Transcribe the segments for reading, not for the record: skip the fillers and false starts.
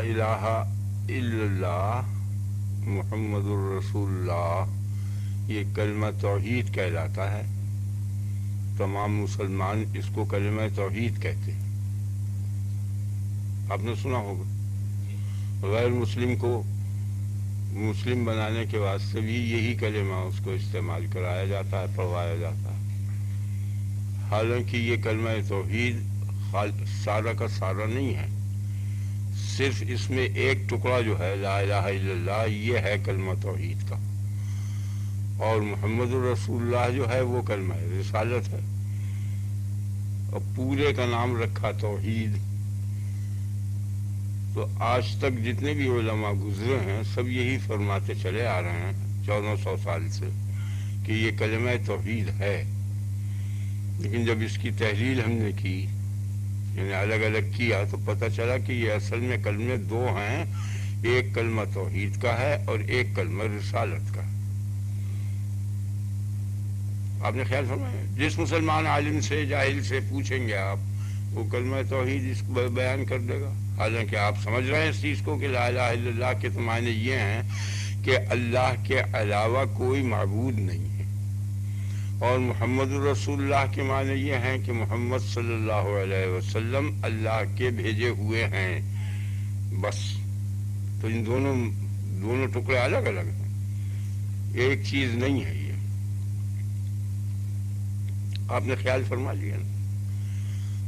الہ الا اللہ محمد الرسول اللہ یہ کلمہ توحید کہلاتا ہے. تمام مسلمان اس کو کلمہ توحید کہتے ہیں. آپ نے سنا ہوگا. غیر مسلم کو مسلم بنانے کے واسطے بھی یہی کلمہ اس کو استعمال کرایا جاتا ہے, پڑھوایا جاتا ہے. حالانکہ یہ کلمہ توحید سارا کا سارا نہیں ہے. صرف اس میں ایک ٹکڑا جو ہے لا الہ الا اللہ یہ ہے کلمہ توحید کا, اور محمد الرسول اللہ جو ہے وہ کلمہ رسالت ہے. اور پورے کا نام رکھا توحید. تو آج تک جتنے بھی علماء گزرے ہیں سب یہی فرماتے چلے آ رہے ہیں 1400 سال سے کہ یہ کلمہ توحید ہے. لیکن جب اس کی تحلیل ہم نے کی, یعنی الگ الگ کیا, تو پتہ چلا کہ یہ اصل میں کلمے دو ہیں. ایک کلمہ توحید کا ہے اور ایک کلمہ رسالت کا ہے. آپ نے خیال فرمایا, جس مسلمان عالم سے جاہل سے پوچھیں گے آپ, وہ کلمہ توحید اس کو بیان کر دے گا. حالانکہ آپ سمجھ رہے ہیں اس چیز کو کہ لا الہ الا اللہ کے تو معنی یہ ہیں کہ اللہ کے علاوہ کوئی معبود نہیں ہے, اور محمد الرسول اللہ کے معنی یہ ہیں کہ محمد صلی اللہ علیہ وسلم اللہ کے بھیجے ہوئے ہیں. بس. تو ان دونوں ٹکڑے الگ الگ ہیں, ایک چیز نہیں ہے یہ. آپ نے خیال فرما لیا نا.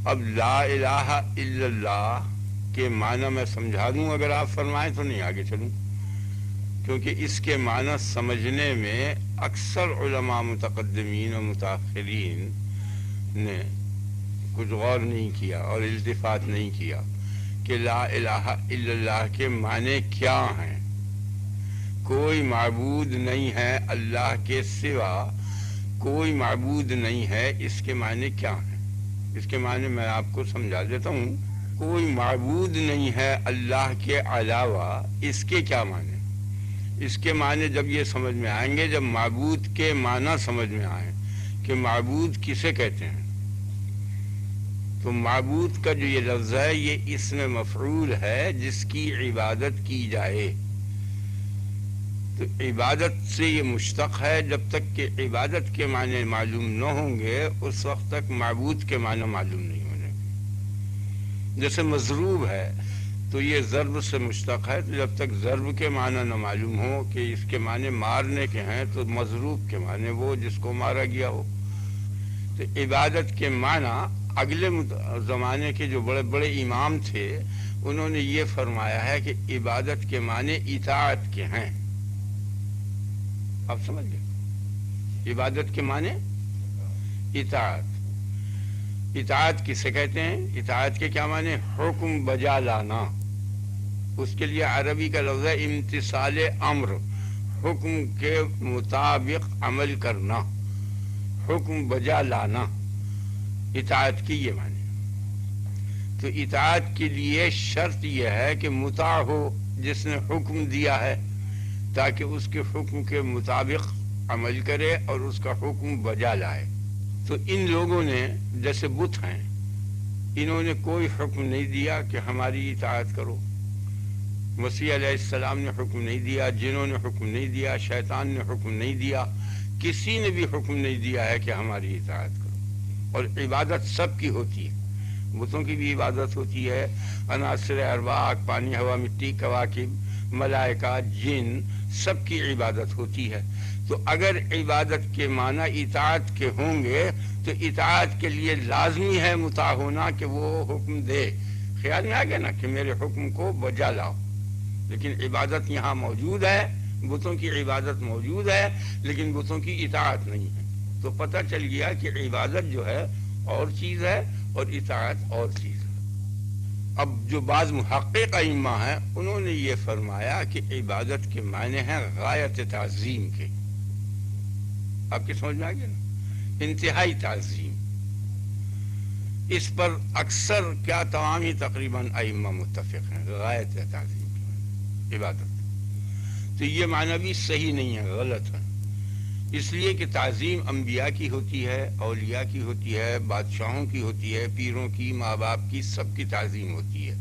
اب لا الہ الا اللہ کے معنی میں سمجھا دوں, اگر آپ فرمائیں تو نہیں آگے چلوں, کیونکہ اس کے معنی سمجھنے میں اکثر علماء متقدمین و متاخرین نے کچھ غور نہیں کیا اور التفات نہیں کیا کہ لا الہ الا اللہ کے معنی کیا ہیں. کوئی معبود نہیں ہے اللہ کے سوا, کوئی معبود نہیں ہے. اس کے معنی کیا ہیں؟ اس کے معنی میں آپ کو سمجھا دیتا ہوں. کوئی معبود نہیں ہے اللہ کے علاوہ. اس کے کیا معنی؟ اس کے معنی جب یہ سمجھ میں آئیں گے, جب معبود کے معنی سمجھ میں آئیں کہ معبود کسے کہتے ہیں, تو معبود کا جو یہ لفظ ہے یہ اسم مفعول ہے جس کی عبادت کی جائے. تو عبادت سے یہ مشتق ہے. جب تک کہ عبادت کے معنی معلوم نہ ہوں گے اس وقت تک معبود کے معنی معلوم نہیں ہونے گے. جیسے مضروب ہے تو یہ ضرب سے مشتق ہے, تو جب تک ضرب کے معنی نہ معلوم ہو کہ اس کے معنی مارنے کے ہیں, تو مضروب کے معنی وہ جس کو مارا گیا ہو. تو عبادت کے معنی اگلے زمانے کے جو بڑے بڑے امام تھے انہوں نے یہ فرمایا ہے کہ عبادت کے معنی اطاعت کے ہیں. آپ سمجھ گئے؟ عبادت کے معنی اطاعت. اطاعت کسے کہتے ہیں؟ اطاعت کے کیا معنی؟ حکم بجا لانا. اس کے لیے عربی کا لفظ ہے امتثال امر, حکم کے مطابق عمل کرنا, حکم بجا لانا. اطاعت کی یہ معنی. تو اطاعت کے لیے شرط یہ ہے کہ مطاع ہو جس نے حکم دیا ہے, تاکہ اس کے حکم کے مطابق عمل کرے اور اس کا حکم بجا لائے. تو ان لوگوں نے, جیسے بت ہیں, انہوں نے کوئی حکم نہیں دیا کہ ہماری اطاعت کرو. مسیح علیہ السلام نے حکم نہیں دیا, جنوں نے حکم نہیں دیا, شیطان نے حکم نہیں دیا, کسی نے بھی حکم نہیں دیا ہے کہ ہماری اطاعت کرو. اور عبادت سب کی ہوتی ہے. بتوں کی بھی عبادت ہوتی ہے, عناصر ارواح, پانی ہوا مٹی, کواکب, ملائکہ, جن, سب کی عبادت ہوتی ہے. تو اگر عبادت کے معنی اطاعت کے ہوں گے تو اطاعت کے لیے لازمی ہے مطاع ہونا کہ وہ حکم دے. خیال میں آ گیا نا کہ میرے حکم کو بجا لاؤ. لیکن عبادت یہاں موجود ہے, بتوں کی عبادت موجود ہے, لیکن بتوں کی اطاعت نہیں ہے. تو پتہ چل گیا کہ عبادت جو ہے اور چیز ہے اور اطاعت اور چیز ہے. اب جو بعض محقق ائمہ ہیں انہوں نے یہ فرمایا کہ عبادت کے معنی ہیں غایت تعظیم کے. آپ کی سمجھ میں آ گیا نا؟ انتہائی تعظیم. اس پر اکثر کیا تمام ہی تقریباً ائمہ متفق ہیں, غایت تعظیم کی عبادت. تو یہ معنی بھی صحیح نہیں ہے, غلط ہے. اس لیے کہ تعظیم انبیاء کی ہوتی ہے, اولیاء کی ہوتی ہے, بادشاہوں کی ہوتی ہے, پیروں کی, ماں باپ کی, سب کی تعظیم ہوتی ہے.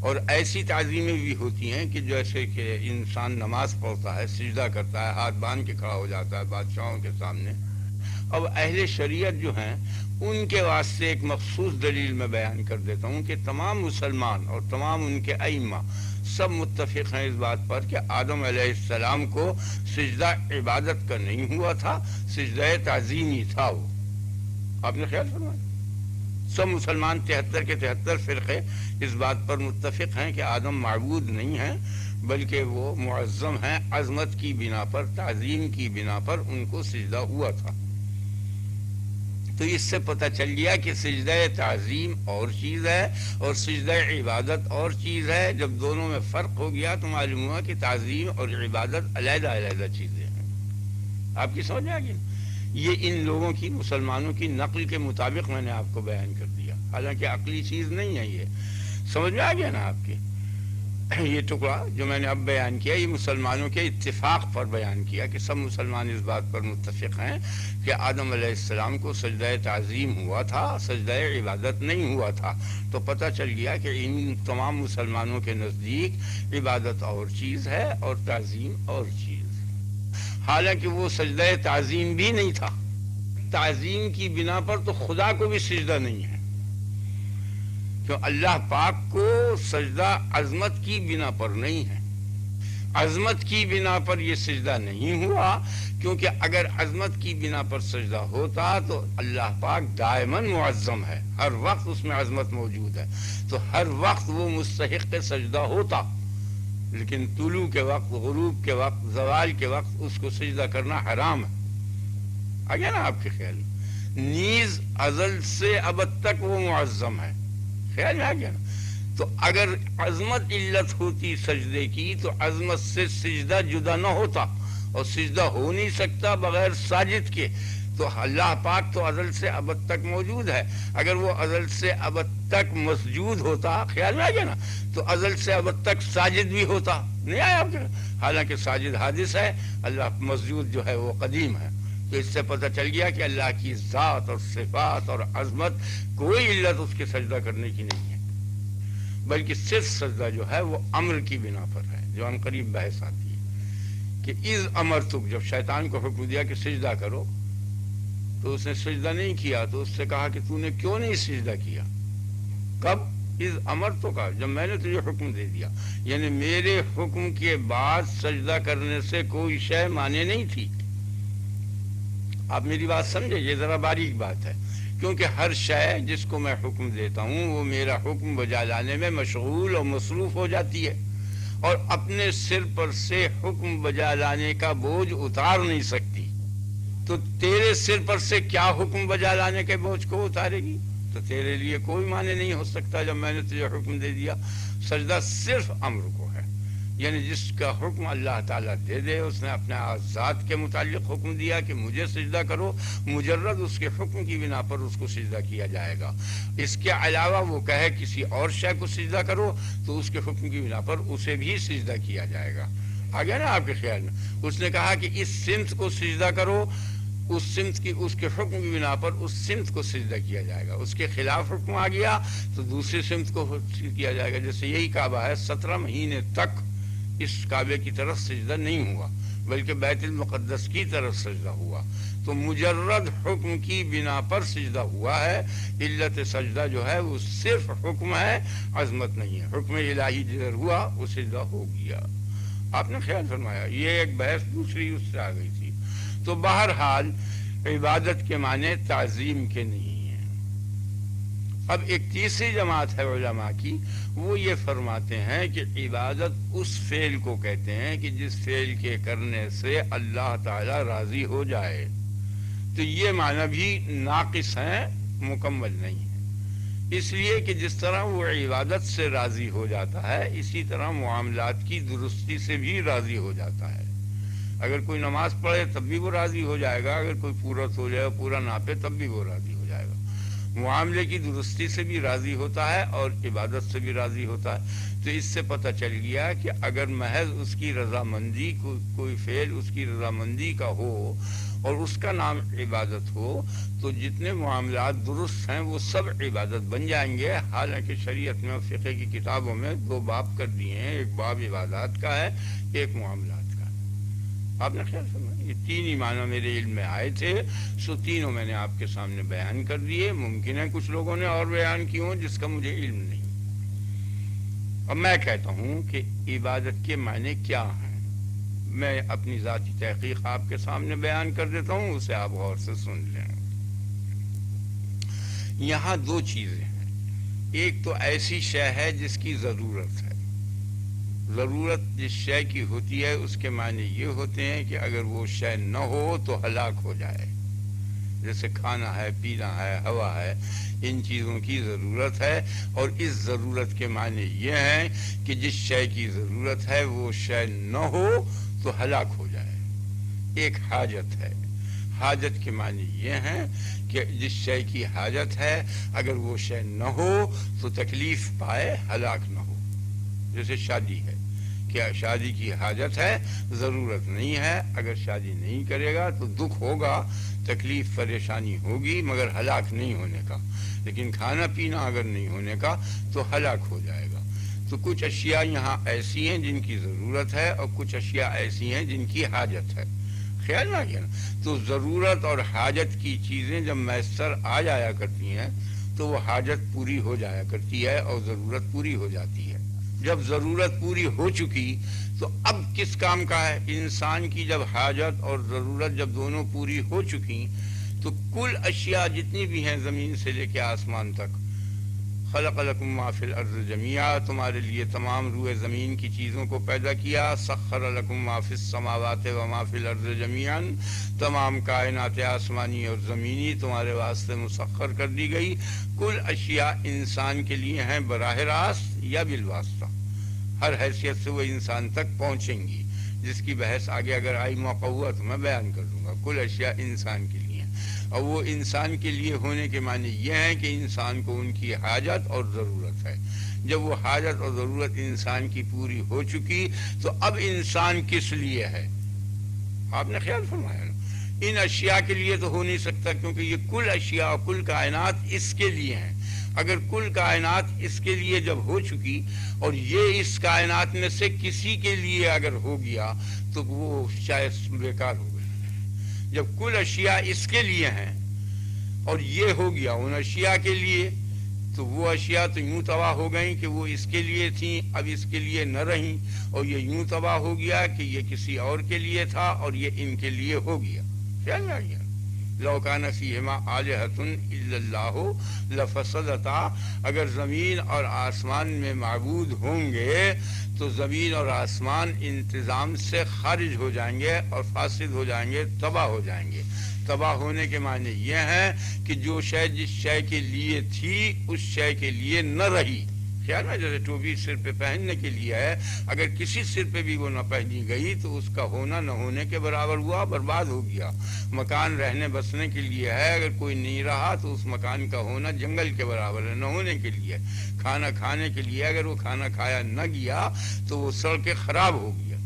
اور ایسی تعظیمیں بھی ہوتی ہیں کہ جیسے کہ انسان نماز پڑھتا ہے، سجدہ کرتا ہے، ہاتھ باندھ کے کھڑا ہو جاتا ہے بادشاہوں کے سامنے. اب اہل شریعت جو ہیں ان کے واسطے ایک مخصوص دلیل میں بیان کر دیتا ہوں کہ تمام مسلمان اور تمام ان کے ائمہ سب متفق ہیں اس بات پر کہ آدم علیہ السلام کو سجدہ عبادت کا نہیں ہوا تھا، سجدہ تعظیمی تھا. وہ آپ نے خیال فرمایا؟ سب مسلمان 73 کے 73 فرقے اس بات پر متفق ہیں کہ آدم معبود نہیں ہیں بلکہ وہ معظم ہیں، عظمت کی بنا پر، تعظیم کی بنا پر ان کو سجدہ ہوا تھا. تو اس سے پتہ چل گیا کہ سجدہ تعظیم اور چیز ہے اور سجدہ عبادت اور چیز ہے. جب دونوں میں فرق ہو گیا تو معلوم ہوا کہ تعظیم اور عبادت علیحدہ علیحدہ چیزیں ہیں. آپ کی سمجھ آ گئی؟ یہ ان لوگوں کی، مسلمانوں کی نقل کے مطابق میں نے آپ کو بیان کر دیا، حالانکہ عقلی چیز نہیں ہے. یہ سمجھ میں آ گیا نا آپ کے؟ یہ ٹکڑا جو میں نے اب بیان کیا یہ مسلمانوں کے اتفاق پر بیان کیا کہ سب مسلمان اس بات پر متفق ہیں کہ آدم علیہ السلام کو سجدہ تعظیم ہوا تھا، سجدہ عبادت نہیں ہوا تھا. تو پتہ چل گیا کہ ان تمام مسلمانوں کے نزدیک عبادت اور چیز ہے اور تعظیم اور چیز. حالانکہ وہ سجدہ تعظیم بھی نہیں تھا. تعظیم کی بنا پر تو خدا کو بھی سجدہ نہیں ہے، کیوں اللہ پاک کو سجدہ عظمت کی بنا پر نہیں ہے. عظمت کی بنا پر یہ سجدہ نہیں ہوا، کیونکہ اگر عظمت کی بنا پر سجدہ ہوتا تو اللہ پاک دائماً معظم ہے، ہر وقت اس میں عظمت موجود ہے، تو ہر وقت وہ مستحق سجدہ ہوتا. لیکن طلوع کے وقت، غروب کے وقت، زوال کے وقت اس کو سجدہ کرنا حرام ہے. آ گیا نا آپ کے خیال میں؟ نیز ازل سے ابد تک وہ معظم ہے. خیال میں آ گیا نا؟ تو اگر عظمت علت ہوتی سجدے کی تو عظمت سے سجدہ جدا نہ ہوتا، اور سجدہ ہو نہیں سکتا بغیر ساجد کے. تو اللہ پاک تو ازل سے ابد تک موجود ہے. اگر وہ ازل سے ابد تک مسجود ہوتا، خیال میں آ گیا نا، تو ازل سے ابد تک ساجد بھی ہوتا. نہیں آیا آپ کے؟ حالانکہ ساجد حادث ہے، اللہ مسجود جو ہے وہ قدیم ہے. تو اس سے پتہ چل گیا کہ اللہ کی ذات اور صفات اور عظمت کوئی علت اس کے سجدہ کرنے کی نہیں ہے، بلکہ صرف سجدہ جو ہے وہ امر کی بنا پر ہے، جو ان قریب بحث آتی ہے کہ اذ امرتک، جب شیطان کو حکم دیا کہ سجدہ کرو تو اس نے سجدہ نہیں کیا. تو اس سے کہا کہ تو نے کیوں نہیں سجدہ کیا؟ کب؟ اذ امرتک، جب میں نے تجھے حکم دے دیا. یعنی میرے حکم کے بعد سجدہ کرنے سے کوئی شے مانے نہیں تھی. آپ میری بات سمجھے؟ یہ ذرا باریک بات ہے، کیونکہ ہر شے جس کو میں حکم دیتا ہوں وہ میرا حکم بجا لانے میں مشغول اور مصروف ہو جاتی ہے، اور اپنے سر پر سے حکم بجا لانے کا بوجھ اتار نہیں سکتی. تو تیرے سر پر سے کیا حکم بجا لانے کے بوجھ کو اتارے گی؟ تو تیرے لیے کوئی معنی نہیں ہو سکتا جب میں نے تجھے حکم دے دیا. سجدہ صرف امر کو ہے، یعنی جس کا حکم اللہ تعالیٰ دے دے. اس نے اپنے ذات کے متعلق حکم دیا کہ مجھے سجدہ کرو، مجرد اس کے حکم کی بنا پر اس کو سجدہ کیا جائے گا. اس کے علاوہ وہ کہے کسی اور شے کو سجدہ کرو تو اس کے حکم کی بنا پر اسے بھی سجدہ کیا جائے گا. آ گیا نا آپ کے خیال میں؟ اس نے کہا کہ اس سمت کو سجدہ کرو، اس سمت کی، اس کے حکم کی بنا پر اس سمت کو سجدہ کیا جائے گا. اس کے خلاف حکم آ گیا تو دوسری سمت کو کیا جائے گا. جیسے یہی کعبہ ہے، 17 مہینے تک اس کعبے کی طرف سجدہ نہیں ہوا بلکہ بیت المقدس کی طرف سجدہ ہوا. تو مجرد حکم کی بنا پر سجدہ ہوا ہے. علت سجدہ جو ہے وہ صرف حکم ہے، عظمت نہیں ہے. حکم الہی جدھر ہوا وہ سجدہ ہو گیا. آپ نے خیال فرمایا؟ یہ ایک بحث دوسری اس سے آ گئی تھی. تو بہرحال عبادت کے معنی تعظیم کے نہیں ہیں. اب ایک تیسری جماعت ہے علماء کی، وہ یہ فرماتے ہیں کہ عبادت اس فعل کو کہتے ہیں کہ جس فعل کے کرنے سے اللہ تعالی راضی ہو جائے. تو یہ معنی بھی ناقص ہیں، مکمل نہیں ہے. اس لیے کہ جس طرح وہ عبادت سے راضی ہو جاتا ہے اسی طرح معاملات کی درستی سے بھی راضی ہو جاتا ہے. اگر کوئی نماز پڑھے تب بھی وہ راضی ہو جائے گا، اگر کوئی پورا سو جائے پورا ناپے تب بھی وہ راضی ہو جائے گا. معاملے کی درستی سے بھی راضی ہوتا ہے اور عبادت سے بھی راضی ہوتا ہے. تو اس سے پتہ چل گیا کہ اگر محض اس کی رضامندی کوئی فعل اس کی رضامندی کا ہو، اور اس کا نام عبادت ہو تو جتنے معاملات درست ہیں وہ سب عبادت بن جائیں گے. حالانکہ شریعت میں اور فقہ کی کتابوں میں 2 باب کر دیے ہیں، ایک باب عبادات کا ہے، ایک معاملات کا ہے. آپ نے خیال فرمایا یہ 3 ہی معنی میرے علم میں آئے تھے، سو تینوں میں نے آپ کے سامنے بیان کر دیے. ممکن ہے کچھ لوگوں نے اور بیان کی ہوں جس کا مجھے علم نہیں. اب میں کہتا ہوں کہ عبادت کے معنی کیا ہیں. میں اپنی ذاتی تحقیق آپ کے سامنے بیان کر دیتا ہوں، اسے آپ غور سے سن لیں. یہاں 2 چیزیں ہیں. ایک تو ایسی شے ہے جس کی ضرورت ہے. ضرورت جس شے کی ہوتی ہے اس کے معنی یہ ہوتے ہیں کہ اگر وہ شے نہ ہو تو ہلاک ہو جائے. جیسے کھانا ہے، پینا ہے، ہوا ہے، ان چیزوں کی ضرورت ہے. اور اس ضرورت کے معنی یہ ہیں کہ جس شے کی ضرورت ہے وہ شے نہ ہو تو ہلاک ہو جائے. ایک حاجت ہے. حاجت کے معنی یہ ہیں کہ جس شے کی حاجت ہے اگر وہ شے نہ ہو تو تکلیف پائے، ہلاک نہ ہو. جیسے شادی ہے، کیا شادی کی حاجت ہے، ضرورت نہیں ہے. اگر شادی نہیں کرے گا تو دکھ ہوگا، تکلیف پریشانی ہوگی، مگر ہلاک نہیں ہونے کا. لیکن کھانا پینا اگر نہیں ہونے کا تو ہلاک ہو جائے گا. تو کچھ اشیاء یہاں ایسی ہیں جن کی ضرورت ہے اور کچھ اشیاء ایسی ہیں جن کی حاجت ہے. خیال نہ کیا نا. تو ضرورت اور حاجت کی چیزیں جب میسر آ جایا کرتی ہیں تو وہ حاجت پوری ہو جایا کرتی ہے اور ضرورت پوری ہو جاتی ہے. جب ضرورت پوری ہو چکی تو اب کس کام کا ہے؟ انسان کی جب حاجت اور ضرورت جب دونوں پوری ہو چکی تو کل اشیاء جتنی بھی ہیں زمین سے لے کے آسمان تک، خلق لکم ما فی الارض جمیعا، تمہارے لیے تمام روئے زمین کی چیزوں کو پیدا کیا. سخر لکم ما فی السماوات و ما فی الارض جمیعا، تمام کائنات آسمانی اور زمینی تمہارے واسطے مسخر کر دی گئی. کل اشیاء انسان کے لیے ہیں براہ راست یا بالواسطہ. ہر حیثیت سے وہ انسان تک پہنچیں گی، جس کی بحث آگے اگر آئی موقع ہوا تو میں بیان کر دوں گا. کل اشیاء انسان کے لیے، اور وہ انسان کے لیے ہونے کے معنی یہ ہیں کہ انسان کو ان کی حاجت اور ضرورت ہے. جب وہ حاجت اور ضرورت انسان کی پوری ہو چکی تو اب انسان کس لیے ہے؟ آپ نے خیال فرمایا نا. ان اشیاء کے لیے تو ہو نہیں سکتا، کیونکہ یہ کل اشیاء اور کل کائنات اس کے لیے ہیں. اگر کل کائنات اس کے لیے جب ہو چکی اور یہ اس کائنات میں سے کسی کے لیے اگر ہو گیا تو وہ شاید بیکار ہو گئی. جب کل اشیاء اس کے لیے ہیں اور یہ ہو گیا ان اشیاء کے لیے تو وہ اشیاء تو یوں تباہ ہو گئیں کہ وہ اس کے لیے تھیں، اب اس کے لیے نہ رہیں. اور یہ یوں تباہ ہو گیا کہ یہ کسی اور کے لیے تھا اور یہ ان کے لیے ہو گیا. خیال آ گیا. لو کان فیہما آلہۃ الا اللہ لفسدتا، اگر زمین اور آسمان میں معبود ہوں گے تو زمین اور آسمان انتظام سے خارج ہو جائیں گے اور فاسد ہو جائیں گے، تباہ ہو جائیں گے. تباہ ہونے کے معنی یہ ہے کہ جو شے جس شے کے لیے تھی اس شے کے لیے نہ رہی. خیال ہے جیسے ٹوپی سر پہ پہننے کے لیے ہے، اگر کسی سر پہ بھی وہ نہ پہنی گئی تو اس کا ہونا نہ ہونے کے برابر ہوا، برباد ہو گیا. مکان رہنے بسنے کے لیے ہے، اگر کوئی نہیں رہا تو اس مکان کا ہونا جنگل کے برابر ہے، نہ ہونے کے لیے. کھانا کھانے کے لیے اگر وہ کھانا کھایا نہ گیا تو وہ سڑ کے خراب ہو گیا.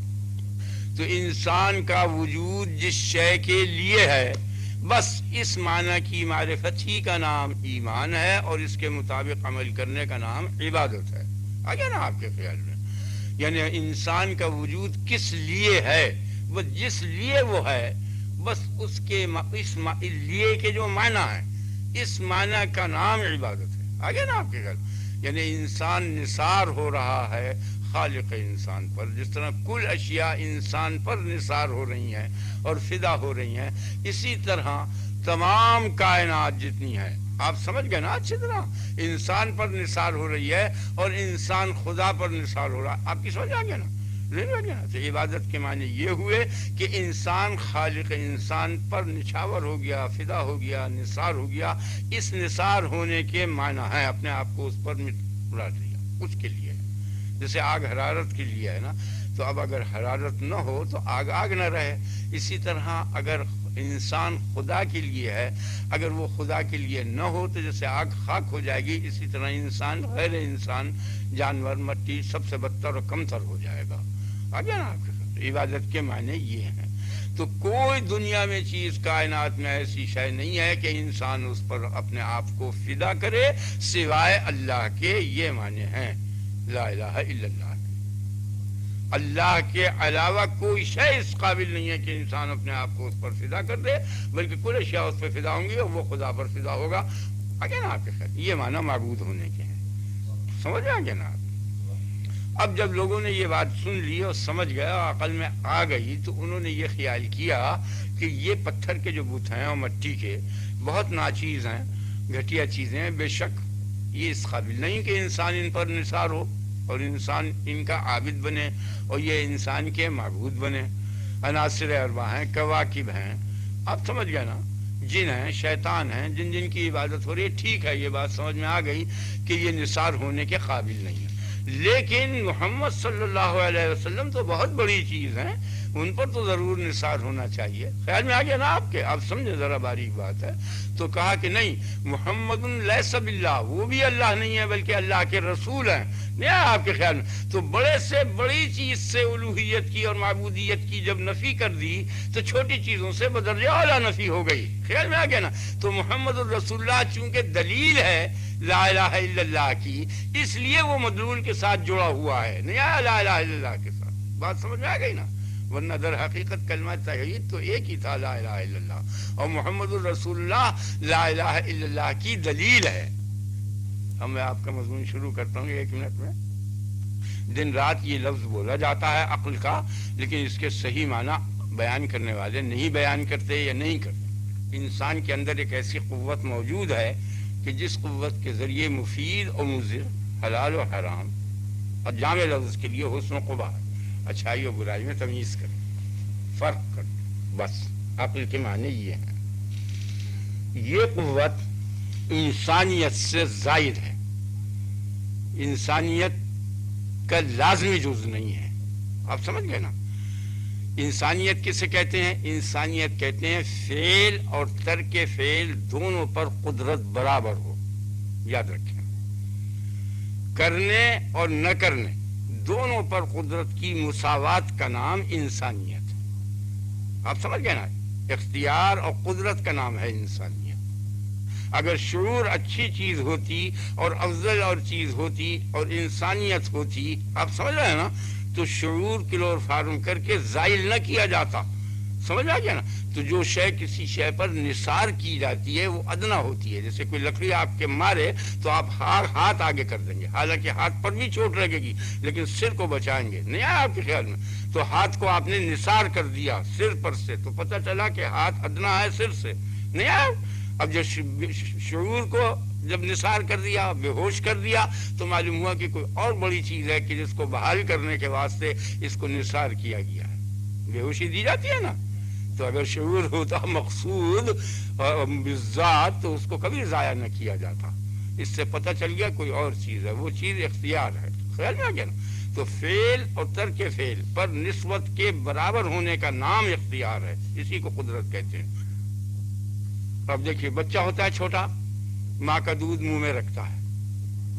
تو انسان کا وجود جس شے کے لیے ہے، بس اس معنی کی معرفت ہی کا نام ایمان ہے اور اس کے مطابق عمل کرنے کا نام عبادت ہے. آگے نا آپ کے خیال میں، یعنی انسان کا وجود کس لیے ہے، وہ جس لیے وہ ہے، بس اس کے اس لیے کے جو معنی ہے اس معنی کا نام عبادت ہے. آگے نا آپ کے خیال، یعنی انسان نثار ہو رہا ہے خالق انسان پر. جس طرح کل اشیاء انسان پر نثار ہو رہی ہیں اور فدا ہو رہی ہیں، اسی طرح تمام کائنات جتنی ہیں، آپ سمجھ گئے نا اچھی طرح، انسان پر نثار ہو رہی ہے اور انسان خدا پر نثار ہو رہا ہے. آپ کی سمجھ آ گیا نا؟ تو عبادت کے معنی یہ ہوئے کہ انسان خالق انسان پر نچھاور ہو گیا، فدا ہو گیا، نثار ہو گیا. اس نثار ہونے کے معنی ہے اپنے آپ کو اس پر ملا لیا، اس کے لیے. جیسے آگ حرارت کے لیے ہے نا، تو اب اگر حرارت نہ ہو تو آگ آگ نہ رہے. اسی طرح اگر انسان خدا کے لیے ہے، اگر وہ خدا کے لیے نہ ہو تو جیسے آگ خاک ہو جائے گی، اسی طرح انسان غیر انسان جانور مٹی سب سے بدتر اور کمتر ہو جائے گا. آگے نا آپ کے ساتھ عبادت کے معنی یہ ہیں. تو کوئی دنیا میں چیز کائنات میں ایسی شے نہیں ہے کہ انسان اس پر اپنے آپ کو فدا کرے سوائے اللہ کے. یہ معنی ہیں لا الہ الا اللہ. اللہ کے علاوہ کوئی شے اس قابل نہیں ہے کہ انسان اپنے آپ کو اس پر فدا کر دے، بلکہ کل اشیاء اس پہ فدا ہوں گی اور وہ خدا پر فدا ہوگا. آگے نا آپ کے خیال یہ معنی معبود ہونے کے ہیں. سمجھ آگے نا آپ. اب جب لوگوں نے یہ بات سن لی اور سمجھ گیا اور عقل میں آ گئی تو انہوں نے یہ خیال کیا کہ یہ پتھر کے جو بت ہیں اور مٹی کے بہت ناچیز ہیں، گھٹیا چیزیں ہیں، بے شک یہ اس قابل نہیں کہ انسان ان پر نثار ہو اور انسان ان کا عابد بنے اور یہ انسان کے معبود بنے. عناصر اربع ہیں، کواکب ہیں، آپ سمجھ گئے نا، جن ہیں، شیطان ہیں، جن جن کی عبادت ہو رہی ہے. ٹھیک ہے، یہ بات سمجھ میں آ گئی کہ یہ نثار ہونے کے قابل نہیں ہے. لیکن محمد صلی اللہ علیہ وسلم تو بہت بڑی چیز ہیں، ان پر تو ضرور نثار ہونا چاہیے. خیال میں آ گیا نا آپ کے؟ آپ سمجھے ذرا باریک بات ہے. تو کہا کہ نہیں، محمد لیس باللہ، وہ بھی اللہ نہیں ہے بلکہ اللہ کے رسول ہیں. نہیں آپ کے خیال میں؟ تو بڑے سے بڑی چیز سے الوہیت کی اور معبودیت کی جب نفی کر دی تو چھوٹی چیزوں سے بدرجہ اعلیٰ نفی ہو گئی. خیال میں آ گیا نا. تو محمد الرسول اللہ چونکہ دلیل ہے لا الہ الا اللہ کی، اس لیے وہ مدلول کے ساتھ جڑا ہوا ہے. نہیں لا الہ الا اللہ کے ساتھ. بات سمجھ میں آ گئی نا؟ ورنہ در حقیقت کلمہ توحید تو ایک ہی تھا، لا الہ الا اللہ، اور محمد الرسول اللہ لا الہ الا اللہ کی دلیل ہے. اب میں آپ کا مضمون شروع کرتا ہوں 1 منٹ میں. دن رات یہ لفظ بولا جاتا ہے عقل کا، لیکن اس کے صحیح معنی بیان کرنے والے نہیں بیان کرتے یا نہیں کرتے. انسان کے اندر ایک ایسی قوت موجود ہے کہ جس قوت کے ذریعے مفید اور مضر، حلال و حرام، اور جامع لفظ کے لیے حسن و قبح، اچھائی اور برائی میں تمیز کرے، فرق کرے. بس عقل کے معنی یہ ہیں. یہ قوت انسانیت سے زائد ہے، انسانیت کا لازمی جز نہیں ہے. آپ سمجھ گئے نا؟ انسانیت کسے کہتے ہیں؟ انسانیت کہتے ہیں فعل اور ترک فعل دونوں پر قدرت برابر ہو. یاد رکھیں، کرنے اور نہ کرنے دونوں پر قدرت کی مساوات کا نام انسانیت ہے. آپ سمجھ گئے نا؟ اختیار اور قدرت کا نام ہے انسانیت. اگر شعور اچھی چیز ہوتی اور افضل اور چیز ہوتی اور انسانیت ہوتی، آپ سمجھ رہے ہیں نا، تو شعور کلور فارم کر کے زائل نہ کیا جاتا. سمجھ آ گیا نا؟ تو جو شے کسی شے پر نثار کی جاتی ہے وہ ادنا ہوتی ہے. جیسے کوئی لکڑی آپ کے مارے تو آپ ہاتھ آگے کر دیں گے، حالانکہ ہاتھ پر بھی چوٹ لگے گی لیکن سر کو بچائیں گے. نہیں آیا آپ کے خیال میں؟ تو ہاتھ کو آپ نے نثار کر دیا سر پر سے تو پتہ چلا کہ ہاتھ ادنا ہے سر سے. نہیں آیا؟ اب جو شعور کو جب نثار کر دیا، بے ہوش کر دیا، تو معلوم ہوا کہ کوئی اور بڑی چیز ہے کہ جس کو بحال کرنے کے واسطے اس کو نثار کیا گیا ہے. بے ہوشی دی جاتی ہے نا. تو اگر شعور ہوتا مقصود بالذات تو اس کو کبھی ضائع نہ کیا جاتا. اس سے پتہ چل گیا کوئی اور چیز ہے، وہ چیز اختیار ہے. خیال میں آ گیا نا؟ تو فعل اور ترک فعل پر نسبت کے برابر ہونے کا نام اختیار ہے، اسی کو قدرت کہتے ہیں. اب دیکھیے، بچہ ہوتا ہے چھوٹا، ماں کا دودھ منہ میں رکھتا ہے،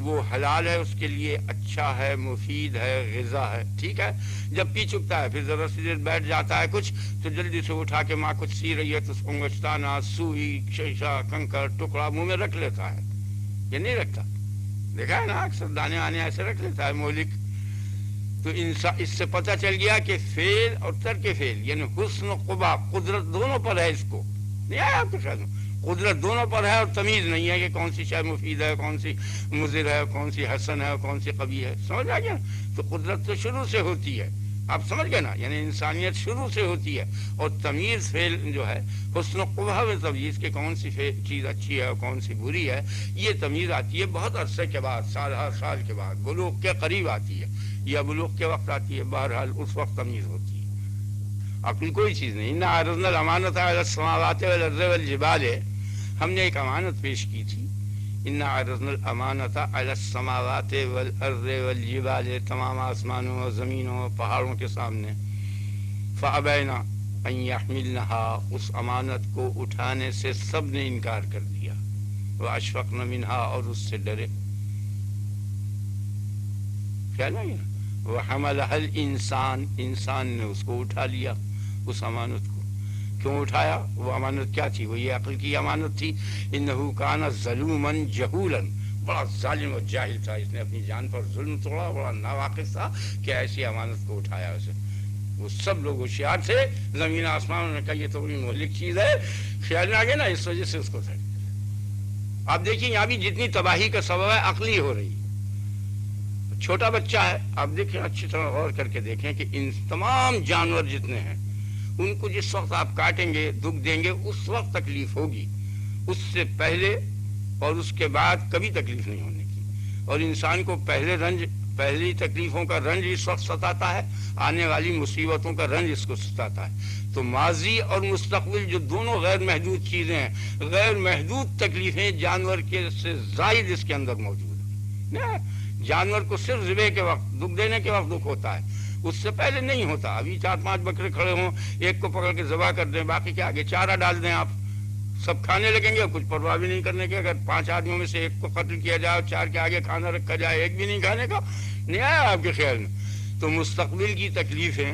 وہ حلال ہے اس کے لیے، اچھا ہے، مفید ہے، غذا ہے، ٹھیک ہے. جب پی چکتا ہے پھر ذرا سی دیر بیٹھ جاتا ہے کچھ تو جلدی سے اٹھا کے ماں کچھ سی رہی ہے تو اس کو انگشتانہ، سوئی، شیشہ، کنکر، ٹکڑا منہ میں رکھ لیتا ہے. یہ نہیں رکھتا؟ دیکھا ہے نا، اکثر دانے آنے ایسے رکھ لیتا ہے مولک. تو اس سے پتہ چل گیا کہ فعل اور ترک فعل یعنی حسن و قبح قدرت دونوں پر ہے. اس کو نہیں آیا آپ کے خیال میں؟ قدرت دونوں پر ہے اور تمیز نہیں ہے کہ کون سی شے مفید ہے، کون سی مضر ہے، کون سی حسن ہے، کون سی قبیح ہے. سمجھ آ گیا؟ تو قدرت تو شروع سے ہوتی ہے. آپ سمجھ گئے نا؟ یعنی انسانیت شروع سے ہوتی ہے اور تمیز فعل جو ہے، حسن و قبح میں تمیز کہ کون سی چیز اچھی ہے اور کون سی بری ہے، یہ تمیز آتی ہے بہت عرصے کے بعد، سال ہر سال کے بعد، بلوغ کے قریب آتی ہے یا بلوغ کے وقت آتی ہے. بہرحال اس وقت تمیز ہوتی ہے. عقل کوئی چیز نہیں. اِنَّا عَرَضْنَا الْأَمَانَةَ عَلَى السَّمَاوَاتِ وَالْأَرْضِ وَالْجِبَالِ، ہم نے ایک امانت پیش کی تھی. اِنَّا عَرَضْنَا الْأَمَانَةَ عَلَى السَّمَاوَاتِ وَالْأَرْضِ وَالْجِبَالِ، تمام آسمانوں اور زمینوں اور پہاڑوں کے سامنے. فَأَبَيْنَا أَن يَحْمِلْنَهَا، اس امانت کو اٹھانے سے سب نے انکار کر دیا. وَأَشْفَقْنَ مِنْهَا، اور اس سے ڈرے. خیال ہے نا؟ وَحَمَلَهَا الْإِنسَانُ، انسان نے اس کو اٹھا لیا اس امانت کو. کیوں اٹھایا؟ وہ امانت کیا تھی؟ وہ یہ عقل کی امانت تھی. انہو کان ظلوما جہولا، بڑا ظالم و جاہل تھا، اس نے اپنی جان پر ظلم توڑا، بڑا ناواقف تھا کہ ایسی امانت کو اٹھایا اسے. وہ سب لوگ ہوشیار تھے، زمین آسمان نے کہا یہ تو بڑی مہلک چیز ہے، خیال میں آ گیا نا، اس وجہ سے اس کو تھا. آپ دیکھیں یہاں بھی جتنی تباہی کا سبب ہے عقلی ہو رہی. چھوٹا بچہ ہے، آپ دیکھیں اچھی طرح غور کر کے دیکھیں کہ ان تمام جانور جتنے ہیں ان کو جس وقت آپ کاٹیں گے، دکھ دیں گے، اس وقت تکلیف ہوگی، اس سے پہلے اور اس کے بعد کبھی تکلیف نہیں ہونے کی. اور انسان کو پہلی تکلیفوں کا رنج اس وقت ستاتا ہے، آنے والی مصیبتوں کا رنج اس کو ستاتا ہے. تو ماضی اور مستقبل جو دونوں غیر محدود چیزیں ہیں، غیر محدود تکلیفیں جانور کے سے زائد اس کے اندر موجود ہیں. جانور کو صرف ذبح کے وقت، دکھ دینے کے وقت دکھ ہوتا ہے، اس سے پہلے نہیں ہوتا. ابھی 4-5 بکرے کھڑے ہوں، ایک کو پکڑ کے ذبح کر دیں، باقی کے آگے چارہ ڈال دیں، آپ سب کھانے لگیں گے، کچھ پرواہ بھی نہیں کرنے کے. اگر 5 آدمیوں میں سے ایک کو قتل کیا جائے، 4 کے آگے کھانا رکھا جائے، ایک بھی نہیں کھانے کا، نہیں آیا آپ کے خیال میں؟ تو مستقبل کی تکلیفیں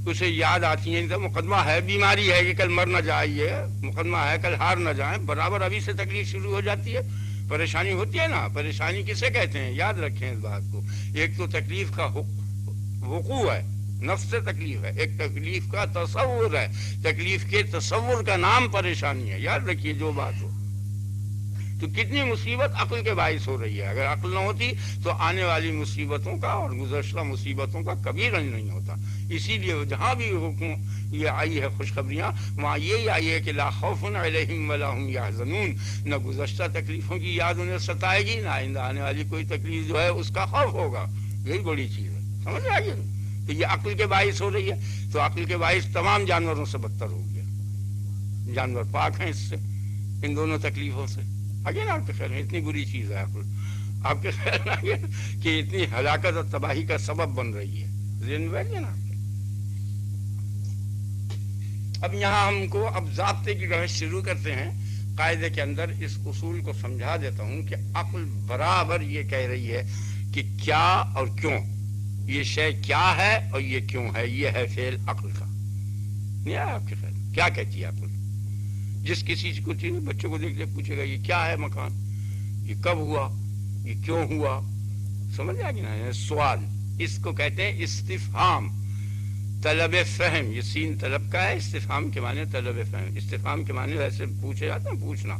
اسے یاد آتی ہیں. تو مقدمہ ہے، بیماری ہے کہ کل مر نہ جائے، مقدمہ ہے کل ہار نہ جائیں، برابر ابھی سے تکلیف شروع ہو جاتی ہے، پریشانی ہوتی ہے نا. پریشانی کسے کہتے ہیں؟ یاد رکھیں اس بات کو. ایک تو تکلیف کا وقوع ہے، نفس سے تکلیف ہے، ایک تکلیف کا تصور ہے. تکلیف کے تصور کا نام پریشانی ہے، یاد رکھیے جو بات ہو. تو کتنی مصیبت عقل کے باعث ہو رہی ہے. اگر عقل نہ ہوتی تو آنے والی مصیبتوں کا اور گزشتہ مصیبتوں کا کبھی رنج نہیں ہوتا. اسی لیے جہاں بھی حکم یہ آئی ہے خوشخبریاں، وہاں یہی آئی ہے کہ لا خوف علیہم ولا هم یحزنون. نہ گزشتہ تکلیفوں کی یاد انہیں ستائے گی، نہ آئندہ آنے والی کوئی تکلیف جو ہے اس کا خوف ہوگا. یہی بڑی چیز ہے، سمجھ آ گئی؟ تو یہ عقل کے باعث ہو رہی ہے. تو عقل کے باعث تمام جانوروں سے بدتر ہو گیا. جانور پاک ہیں اس سے، ان دونوں تکلیفوں سے. آگے نا آپ کے خیال میں اتنی بری چیز ہے عقل؟ آپ کے خیال میں آگے کہ اتنی ہلاکت اور تباہی کا سبب بن رہی ہے؟ ذہن میں بیٹھ گیا نا آپ کے؟ اب یہاں ہم کو اب ضابطے کی بحث شروع کرتے ہیں. قاعدے کے اندر اس اصول کو سمجھا دیتا ہوں کہ عقل برابر یہ کہہ رہی ہے کہ کیا اور کیوں. یہ شے کیا ہے اور یہ کیوں ہے. یہ ہے فعل عقل کا. نہیں ہے آپ کے خیال میں؟ کیا کہتی ہے عقل؟ جس کسی کو بچوں کو دیکھ کے پوچھے گا یہ کیا ہے مکان، یہ کب ہوا، یہ کیوں ہوا، سمجھ آ گیا نا؟ سوال، اس کو کہتے ہیں استفہام، طلب فہم. یہ سین طلب کا ہے، استفہام کے معنی طلب فہم. استفہام کے معنی ویسے پوچھے جاتے ہیں، پوچھنا،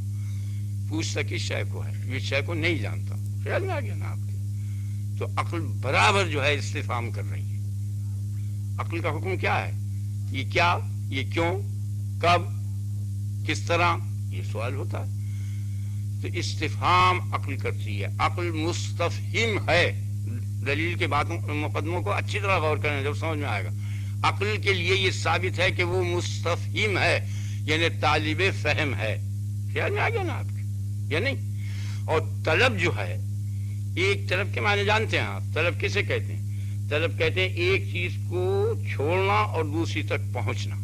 پوچھتا کس شے کو ہے، یہ شے کو نہیں جانتا. خیال میں آ گیا نا آپ کے؟ تو عقل برابر جو ہے استفہام کر رہی ہے. عقل کا حکم کیا ہے؟ یہ کیا، یہ کیوں، کب، کس طرح، یہ سوال ہوتا ہے. تو استفہام عقل کرتی ہے. عقل مستفہم ہے. دلیل کے باتوں مقدموں کو اچھی طرح غور کریں، جب سمجھ میں آئے گا. عقل کے لیے یہ ثابت ہے کہ وہ مستفہم ہے، یعنی طالب فہم ہے. خیال میں آ گیا نا آپ کے یا نہیں؟ اور طلب جو ہے، ایک طلب کے معنی جانتے ہیں آپ؟ طلب کسے کہتے ہیں؟ طلب کہتے ہیں ایک چیز کو چھوڑنا اور دوسری تک پہنچنا.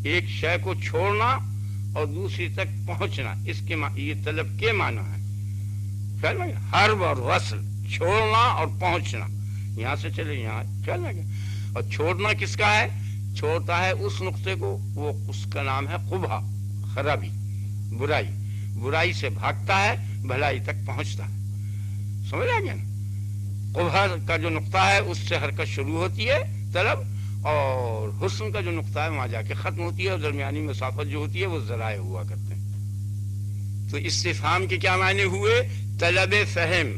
ایک شے کو چھوڑنا اور دوسری تک پہنچنا، اس کے یہ طلب کے معنی ہے. خیال میں حرب اور وصل، چھوڑنا اور پہنچنا. یہاں سے چلے یہاں، خیال میں. اور چھوڑنا کس کا ہے؟ چھوڑتا ہے اس نقطے کو، وہ اس کا نام ہے قبح، خرابی، برائی. برائی سے بھاگتا ہے، بھلائی تک پہنچتا ہے. سمجھ آ گیا نا؟ قبح کا جو نقطہ ہے اس سے حرکت شروع ہوتی ہے طلب، اور حسن کا جو نقطہ ہے وہاں جا کے ختم ہوتی ہے، اور درمیانی مسافت جو ہوتی ہے وہ ذرائع ہوا کرتے ہیں. تو استفہام کے کیا معنی ہوئے؟ طلب فہم،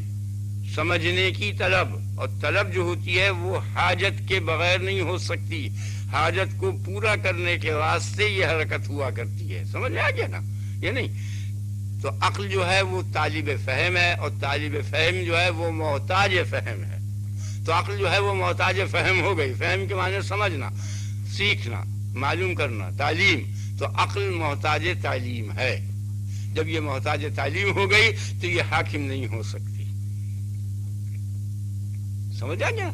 سمجھنے کی طلب. اور طلب جو ہوتی ہے وہ حاجت کے بغیر نہیں ہو سکتی. حاجت کو پورا کرنے کے واسطے یہ حرکت ہوا کرتی ہے. سمجھ آ گیا نا یہ نہیں؟ تو عقل جو ہے وہ طالب فہم ہے، اور طالب فہم جو ہے وہ محتاج فہم ہے. تو عقل جو ہے وہ محتاج فہم ہو گئی. فہم کے معنی سمجھنا، سیکھنا، معلوم کرنا، تعلیم. تو عقل محتاج تعلیم ہے. جب یہ محتاج تعلیم ہو گئی تو یہ حاکم نہیں ہو سکتی. سمجھ آ گیا؟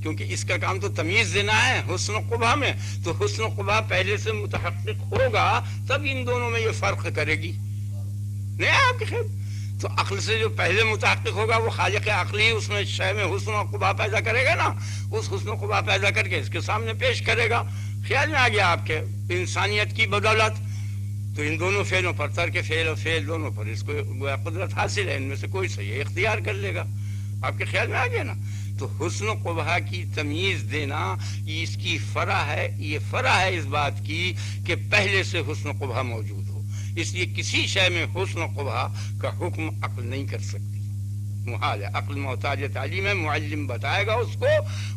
کیونکہ اس کا کام تو تمیز دینا ہے حسن و قبح میں. تو حسن و قبح پہلے سے متحقق ہوگا تب ان دونوں میں یہ فرق کرے گی. نہیں آپ کے خیال؟ تو عقل سے جو پہلے متحقق ہوگا وہ خالق عقلی اس میں شے میں حسن و قبح پیدا کرے گا نا. اس حسن و قبح پیدا کر کے اس کے سامنے پیش کرے گا. خیال میں آ گیا آپ کے انسانیت کی بدولت، تو ان دونوں فعلوں پر، ترک فعل اور فعل دونوں پر اس کو گویا قدرت حاصل ہے، ان میں سے کوئی صحیح اختیار کر لے گا. آپ کے خیال میں آ گیا نا. تو حسن و قبح کی تمیز دینا یہ اس کی فرع ہے، یہ فرع ہے اس بات کی کہ پہلے سے حسن و قبح موجود ہو. اس لیے کسی شے میں حسن و قبح کا حکم عقل نہیں کر سکتی، محال ہے. عقل محتاج تعلیم ہے، معلم بتائے گا اس کو.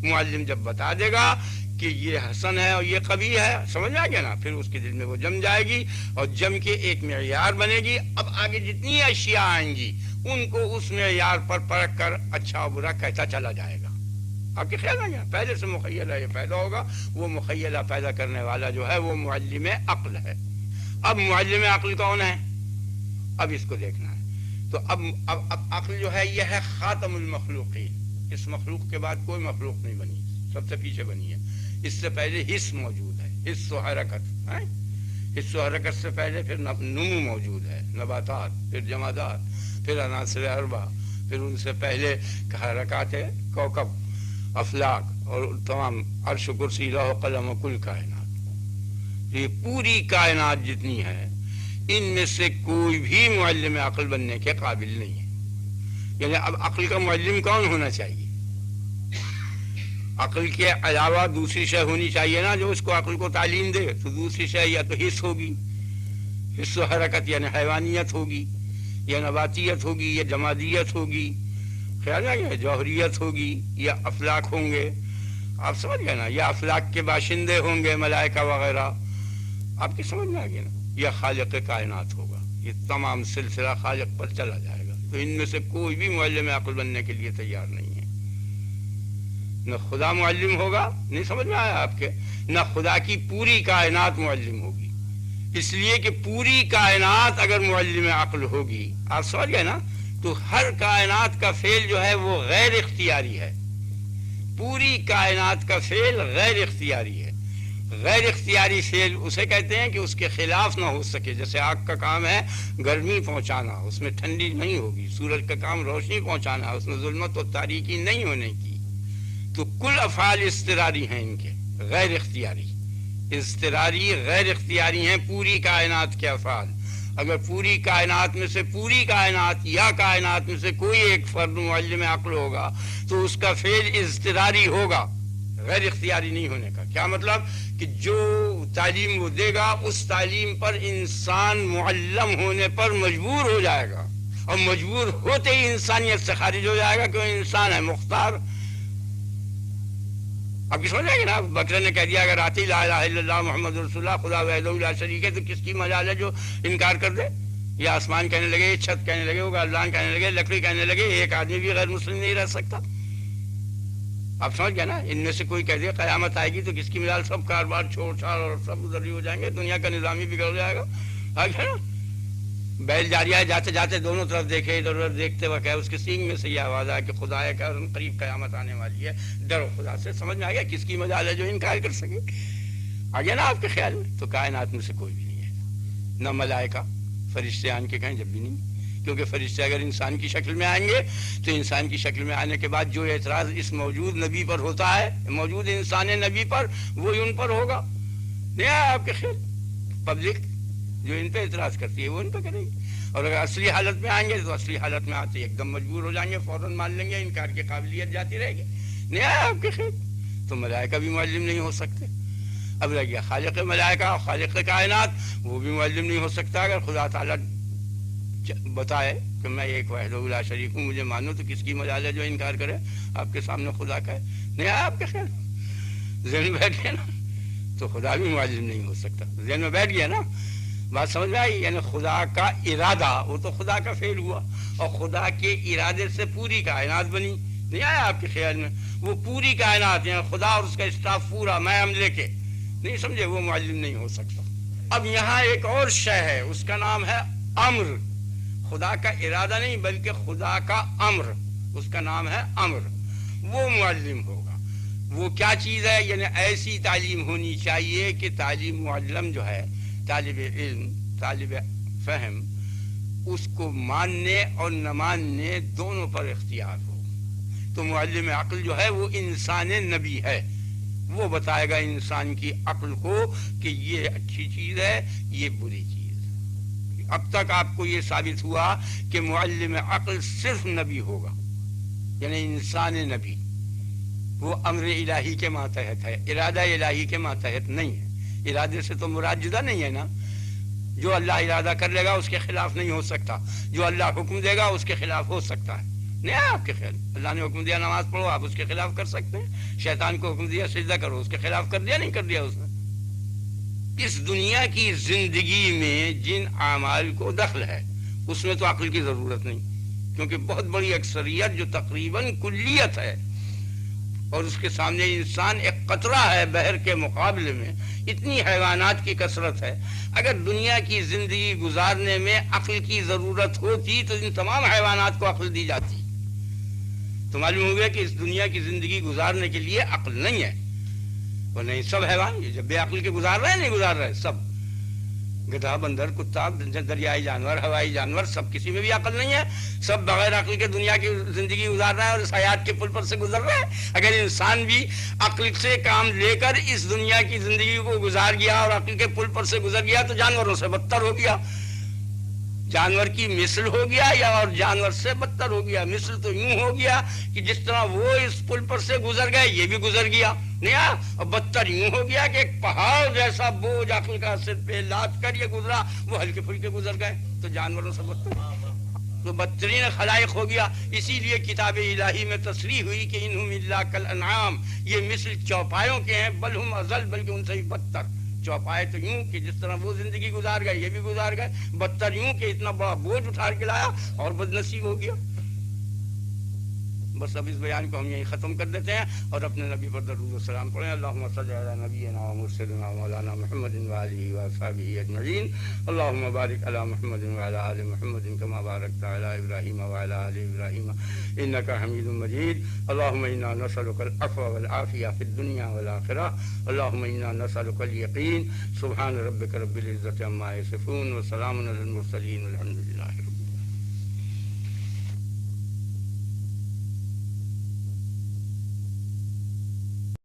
معلم جب بتا دے گا کہ یہ حسن ہے اور یہ قبیح ہے، سمجھ آ گیا نا، پھر اس کے دل میں وہ جم جائے گی اور جم کے ایک معیار بنے گی. اب آگے جتنی اشیاء آئیں گی ان کو اس معیار پر پرکھ کر اچھا و برا کہتا چلا جائے گا. آپ کے خیال میں گیا پہلے سے مخیلہ یہ پیدا ہوگا. وہ مخیلہ پیدا کرنے والا جو ہے وہ معلم عقل ہے. اب معلم عقل کون ہے؟ اب اس کو دیکھنا ہے. تو اب عقل جو ہے یہ ہے خاتم المخلوقین. اس مخلوق کے بعد کوئی مخلوق نہیں بنی، سب سے پیچھے بنی ہے. اس سے پہلے حس موجود ہے، حس و حرکت ہے. حس و حرکت سے پہلے پھر نمو موجود ہے، نباتات، پھر جمادات، پھر عناصر اربع، پھر ان سے پہلے حرکات کوکب، افلاک اور تمام عرش و کرسی لوح و قلم و کل کائنات. یہ پوری کائنات جتنی ہے ان میں سے کوئی بھی معلم عقل بننے کے قابل نہیں ہے. یعنی اب عقل کا معلم کون ہونا چاہیے؟ عقل کے علاوہ دوسری شے ہونی چاہیے نا جو اس کو عقل کو تعلیم دے. تو دوسری شے یا تو حس ہوگی، حس و حرکت یعنی حیوانیت ہوگی، یا نباتیت ہوگی، یا جمادیت ہوگی، خیال ہے یا جوہریت ہوگی، یا افلاک ہوں گے. آپ سمجھ گئے نا، یا افلاک کے باشندے ہوں گے ملائکہ وغیرہ. آپ کی سمجھ میں آ گئی نا. یا خالق کائنات ہوگا. یہ تمام سلسلہ خالق پر چلا جائے گا. تو ان میں سے کوئی بھی معلم عقل بننے کے لیے تیار نہیں ہے. نہ خدا معلم ہوگا، نہیں سمجھ میں آیا آپ کے، نہ خدا کی پوری کائنات معلم ہوگی. اس لیے کہ پوری کائنات اگر معلم عقل ہوگی، آپ سمجھ گئے نا، تو ہر کائنات کا فعل جو ہے وہ غیر اختیاری ہے. پوری کائنات کا فعل غیر اختیاری ہے. غیر اختیاری فعل اسے کہتے ہیں کہ اس کے خلاف نہ ہو سکے. جیسے آگ کا کام ہے گرمی پہنچانا، اس میں ٹھنڈی نہیں ہوگی. سورج کا کام روشنی پہنچانا، اس میں ظلمت و تاریکی نہیں ہونے کی. تو کل افعال اضطراری ہیں ان کے، غیر اختیاری. اضطراری غیر اختیاری ہیں پوری کائنات کے افعال. اگر پوری کائنات میں سے، پوری کائنات یا کائنات میں سے کوئی ایک فرد معلم عقل ہوگا تو اس کا فعل اضطراری ہوگا، غیر اختیاری نہیں ہونے کا. کیا مطلب؟ کہ جو تعلیم وہ دے گا اس تعلیم پر انسان معلم ہونے پر مجبور ہو جائے گا، اور مجبور ہوتے ہی انسانیت سے خارج ہو جائے گا کہ وہ انسان ہے مختار. اب کی سمجھ آئے گی نا. بکرے نے کہہ دیا اگر آتی لا الہ الا اللہ محمد رسول اللہ خدا وحدہ لا شریک ہے، تو کس کی مجال ہے جو انکار کر دے؟ یا آسمان کہنے لگے، چھت کہنے لگے، وہ گلدان کہنے لگے، لکڑی کہنے لگے، ایک آدمی بھی غیر مسلم نہیں رہ سکتا. آپ سمجھ گئے نا. ان میں سے کوئی کہہ دے قیامت آئے گی تو کس کی مجال؟ سب کاروبار چھوڑ چھاڑ اور سب ادھر ہی ہو جائیں گے، دنیا کا نظام ہی بگڑ جائے گا. آگے نا بیل جاریہ ہے، جاتے جاتے دونوں طرف دیکھے، ادھر ادھر دیکھتے وقت ہے اس کے سینگ میں سے یہ آواز آیا کہ خدا ہے کہ قریب قیامت آنے والی ہے، ڈرو خدا سے. سمجھ میں آ گیا کس کی مجال ہے جو انکار کر سکے؟ آ گیا نا آپ کے خیال میں. تو کائنات میں سے کوئی بھی نہیں ہے، نہ ملائکہ، فرشتے آن کے کہیں جب بھی نہیں. کیونکہ فرشتے اگر انسان کی شکل میں آئیں گے تو انسان کی شکل میں آنے کے بعد جو اعتراض اس موجود نبی پر ہوتا ہے، موجود انسان نبی پر، وہی ان پر ہوگا. نہیں آیا آپ کے خیال؟ پبلک جو ان پہ اعتراض کرتی ہے وہ ان پہ کرے گی. اور اگر اصلی حالت میں آئیں گے تو اصلی حالت میں آتے ایک دم مجبور ہو جائیں گے، فوراً مان لیں گے، انکار کی قابلیت جاتی رہے گی. نہیں آیا آپ کے خیال؟ تو ملائکہ بھی معلم نہیں ہو سکتے. اب رہ گیا خالق ملائکہ اور خالق کائنات، وہ بھی معلم نہیں ہو سکتا. اگر خدا تعالیٰ بتائے کہ میں ایک وحدہ لا شریک ہوں، مجھے مانو، تو کس کی مجال ہے جو انکار کرے؟ آپ کے سامنے خدا کا ہے. نہیں آیا آپ کے خیال؟ ذہن میں بیٹھ گیا نا. تو خدا بھی معلم نہیں ہو سکتا. ذہن میں بیٹھ گیا نا. بات سمجھ میں آئی؟ یعنی خدا کا ارادہ وہ تو خدا کا فعل ہوا، اور خدا کے ارادے سے پوری کائنات بنی. نہیں آیا آپ کے خیال میں؟ وہ پوری کائنات یعنی خدا اور اس کا اسٹاف پورا میں ہم لے کے، نہیں سمجھے، وہ معلم نہیں ہو سکتا. اب یہاں ایک اور شے ہے، اس کا نام ہے امر. خدا کا ارادہ نہیں بلکہ خدا کا امر، اس کا نام ہے امر. وہ معلم ہوگا. وہ کیا چیز ہے؟ یعنی ایسی تعلیم ہونی چاہیے کہ تعلیم معلم جو ہے، طالب علم، طالب فہم، اس کو ماننے اور نہ ماننے دونوں پر اختیار ہو. تو معلم عقل جو ہے وہ انسان نبی ہے. وہ بتائے گا انسان کی عقل کو کہ یہ اچھی چیز ہے، یہ بری چیز ہے۔ اب تک آپ کو یہ ثابت ہوا کہ معلم عقل صرف نبی ہوگا، یعنی انسان نبی، وہ امر الہی کے ماتحت ہے، ارادہ الہی کے ماتحت نہیں ہے۔ ارادے سے تو مراد جدا نہیں ہے نا، جو اللہ ارادہ کر لے گا اس کے خلاف نہیں ہو سکتا، جو اللہ حکم دے گا اس کے خلاف ہو سکتا ہے۔ نہیں ہے آپ کے خیال، اللہ نے حکم دیا نماز پڑھو، آپ اس کے خلاف کر سکتے ہیں؟ شیطان کو حکم دیا سجدہ کرو، اس کے خلاف کر دیا نہیں کر دیا اس نے؟ اس دنیا کی زندگی میں جن اعمال کو دخل ہے اس میں تو عقل کی ضرورت نہیں، کیونکہ بہت بڑی اکثریت جو تقریباً کلیت ہے، اور اس کے سامنے انسان ایک قطرہ ہے بحر کے مقابلے میں، اتنی حیوانات کی کثرت ہے۔ اگر دنیا کی زندگی گزارنے میں عقل کی ضرورت ہوتی تو ان تمام حیوانات کو عقل دی جاتی۔ تو معلوم ہو گیا کہ اس دنیا کی زندگی گزارنے کے لیے عقل نہیں ہے، اور نہیں سب حیوان یہ جب بے عقل کے گزار رہے ہیں، نہیں گزار رہے سب، گدھا، بندر، کتا، دریائی جانور، ہوائی جانور، سب کسی میں بھی عقل نہیں ہے، سب بغیر عقل کے دنیا کی زندگی گزار رہے ہیں اور اس حیات کے پل پر سے گزر رہے ہیں۔ اگر انسان بھی عقل سے کام لے کر اس دنیا کی زندگی کو گزار گیا اور عقل کے پل پر سے گزر گیا تو جانوروں سے بدتر ہو گیا، جانور کی مثل ہو گیا، یا اور جانور سے بدتر ہو گیا۔ مثل تو یوں ہو گیا کہ جس طرح وہ اس پل پر سے گزر گئے یہ بھی گزر گیا، نہیں اور بدتر یوں ہو گیا کہ ایک پہاڑ جیسا بوجھ عقل کا سر پہ لاد کر یہ گزرا، وہ ہلکے پھلکے گزر گئے، تو جانوروں سے بدتر، تو بدترین خلائق ہو گیا۔ اسی لیے کتاب الہی میں تصریح ہوئی کہ انہم الا کالانعام، یہ مثل چوپایوں کے ہیں، بل ہم اضل، بلکہ ان سے بھی بدتر۔ چوپائے تو یوں کہ جس طرح وہ زندگی گزار گئے یہ بھی گزار گئے، بدتر یوں کہ اتنا بڑا بوجھ اٹھا کے لایا اور بد نصیب ہو گیا۔ بس اب اس بیان کو ہم یہیں ختم کر دیتے ہیں اور اپنے نبی پر درود و سلام پڑھیں۔ اللہم صلی علی نبینا و مرسلنا مولانا محمد و آلہ و اصحابہ اجمعین۔ اللہم بارک علی محمد و علی آل محمد کما بارکت علی ابراہیم و علی آل ابراہیم انک حمید مجید۔ اللہم انا نسألک العفو والعافیہ فی الدنیا والآخرہ۔ اللہم انا نسألک الیقین۔ سبحان ربک رب العزت عما یصفون وسلام علی المرسلین والحمد للہ رب